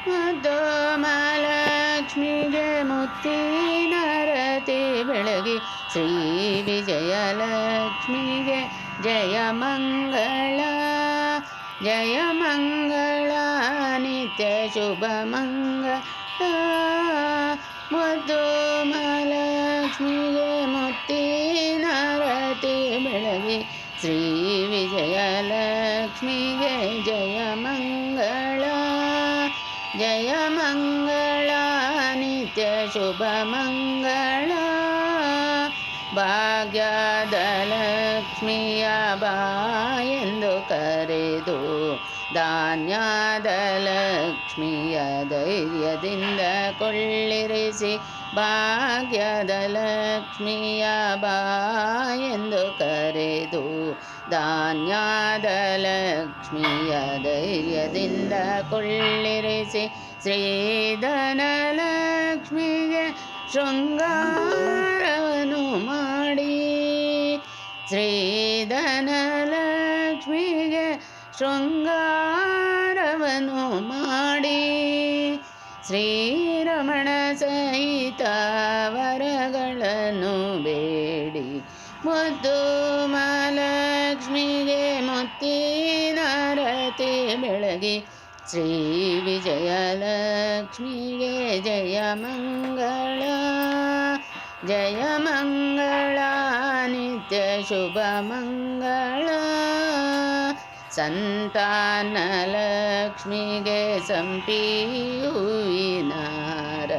ಮುದ್ದು ಮಹಾಲಕ್ಷ್ಮಿಗೆ ಮುತ್ತಿನರತಿ ಬೆಳಗಿ ಶ್ರೀ ವಿಜಯಲಕ್ಷ್ಮಿಗೆ ಜಯ ಮಂಗಳ ಜಯ ಮಂಗಳ ನಿತ್ಯ ಶುಭ ಮಂಗಳ ಮುದ್ದು ಮಹಾಲಕ್ಷ್ಮಿಗೆ ಮುತ್ತಿನರತಿ ಬೆಳಗಿ ಶ್ರೀ ವಿಜಯಲಕ್ಷ್ಮಿಗೆ ಜಯ ಮಂಗಳ ಜಯ ಮಂಗಳ ನಿತ್ಯ ಶುಭ ಮಂಗಳ ಭಾಗ್ಯದ ಲಕ್ಷ್ಮಿಯ ಬಾ ಎಂದು ಕರೆದು ಧಾನ್ಯದ ಲಕ್ಷ್ಮಿಯ ಧೈರ್ಯದಿಂದ ಕೊಳ್ಳಿರಿಸಿ ಭಾಗ್ಯದ ಲಕ್ಷ್ಮಿಯ ಬಾ ಎಂದು ಕರೆದು ಧಾನ್ಯದ ಲಕ್ಷ್ಮಿಯ ಧೈರ್ಯದಿಂದ ಕೊಳ್ಳಿರಿಸಿ ಶ್ರೀಧನಲಕ್ಷ್ಮಿಗೆ ಶೃಂಗಾರವನ್ನು ಮಾಡಿ ಶ್ರೀಧನಲಕ್ಷ್ಮಿಗೆ ಶೃಂಗಾರವನ್ನು ಮಾಡಿ ಶ್ರೀರಮಣ ಸಹಿತ ವರಗಳನ್ನು ಬೇಡಿ ಮುದ್ದು ಮಹಾಲಕ್ಷ್ಮಿಗೆ ಮುತ್ತಿನರತಿ ಬೆಳಗಿ ಶ್ರೀ ವಿಜಯಲಕ್ಷ್ಮಿಗೆ ಜಯ ಮಂಗಳ ಜಯ ಮಂಗಳ ನಿತ್ಯ ಶುಭ ಮಂಗಳ ಸಂತಾನ ಲಕ್ಷ್ಮಿಗೆ ಸಂಪಿ ಹೂವಿನಾರ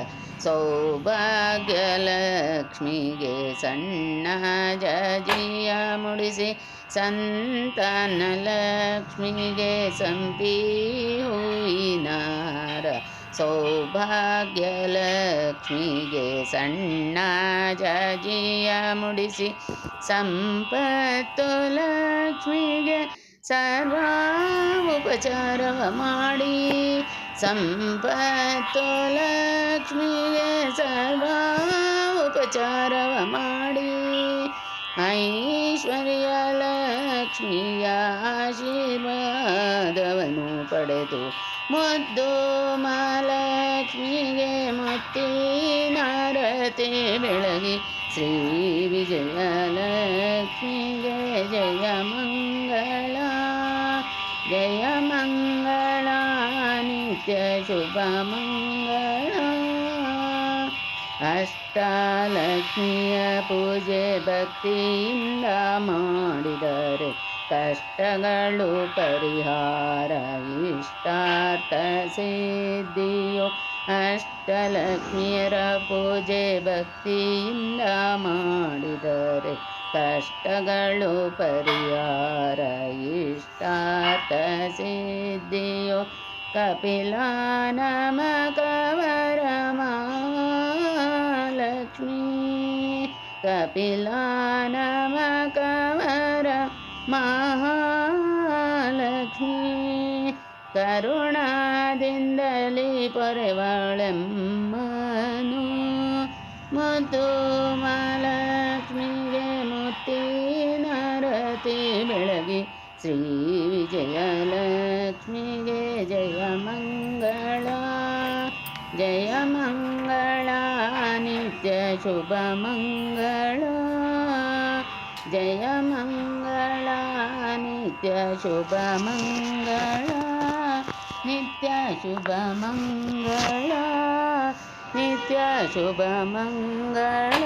ಸೌಭಾಗ್ಯ ಲಕ್ಷ್ಮಿಗೆ ಸಣ್ಣ ಜಜಿಯ ಮುಡಿಸಿ ಸಂತಾನ ಲಕ್ಷ್ಮಿಗೆ ಸಂಪಿ ಹೂವಿನಾರ ಸೌಭಾಗ್ಯ ಲಕ್ಷ್ಮಿಗೆ ಸಣ್ಣ ಜಜಿಯ ಮುಡಿಸಿ ಸಂಪತ್ತು ಲಕ್ಷ್ಮಿಗೆ ಸರ್ವ ಉಪಚಾರವ ಮಾಡಿ ಸಂಪತ್ತು ಲಕ್ಷ್ಮಿಗೆ ಸರ್ವ ಉಪಚಾರವ ಮಾಡಿ ಐಶ್ವರ್ಯ ಲಕ್ಷ್ಮಿಯ ಆಶೀರ್ವಾದವನ್ನು ಪಡೆದು ಮುದ್ದು ಮಹಾಲಕ್ಷ್ಮಿಗೆ ಮುತ್ತಿನರತಿ ಬೆಳಗಿ ಶ್ರೀ ವಿಜಯಲಕ್ಷ್ಮಿಗೆ ಜಯ ಮಂಗಳ ಜಯ ಮಂಗಳ ನಿತ್ಯ ಶುಭ ಮಂಗಳ ಅಷ್ಟಲಕ್ಷ್ಮಿಯ ಪೂಜೆ ಭಕ್ತಿಯಿಂದ ಮಾಡಿದರೆ ಕಷ್ಟಗಳು ಪರಿಹಾರ ಇಷ್ಟಾರ್ಥ ಸಿದ್ಧಿಯೋ ಅಷ್ಟಲಕ್ಷ್ಮಿಯರ ಪೂಜೆ ಭಕ್ತಿಯಿಂದ ಮಾಡಿದರೆ ಕಷ್ಟಗಳು ಪರಿಹಾರ ಇಷ್ಟಾರ್ಥ ಸಿದ್ಧಿಯೋ ಕಪಿಲ ನಮಕವರ ಮಹಾಲಕ್ಷ್ಮೀ ಕಪಿಲ ನಮಕವರ ಮಹಾಲಕ್ಷ್ಮೀ ಕರುಣಾದಿಂದಲೇ ಪೊರೆವಳೆಮ್ಮನು ಮುದ್ದು ಮಹಾಲಕ್ಷ್ಮಿಗೆ ಮುತ್ತಿನರತಿ ಬೆಳಗಿ ಶ್ರೀ ವಿಜಯಲಕ್ಷ್ಮಿಗೆ ಜಯ ಮಂಗಳ ಜಯ ಮಂಗಳ ನಿತ್ಯ ಶುಭ ಮಂಗಳ ಜಯ ಮಂಗಳ ನಿತ್ಯ ಶುಭ ಮಂಗಳ ನಿತ್ಯ ಶುಭ ಮಂಗಳ ನಿತ್ಯ ಶುಭ ಮಂಗಳ